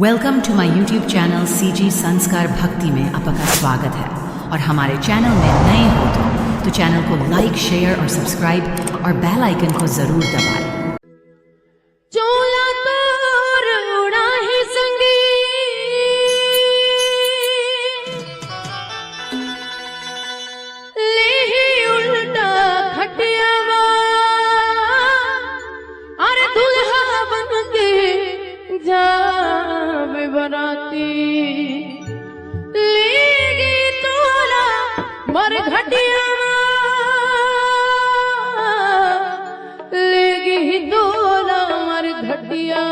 Welcome two माय YouTube channel CG संस्कार भक्ति में आपका स्वागत है। और हमारे चैनल में नए हो तो चैनल को लाइक, शेयर और सब्सक्राइब और बेल आइकन को जरूर दबाएं। बराती लेगी तोला मर घटिया लेगी तोला मर घटिया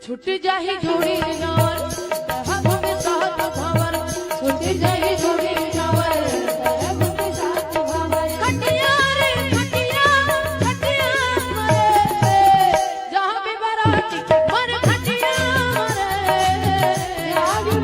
छुट जाही जोड़ी जावर हम के साथ भावर छुट जाही जोड़ी जावर हम के साथ भावर खटिया रे खटिया खटिया मरे जहां भी बराती मर खटिया मरे जहां भी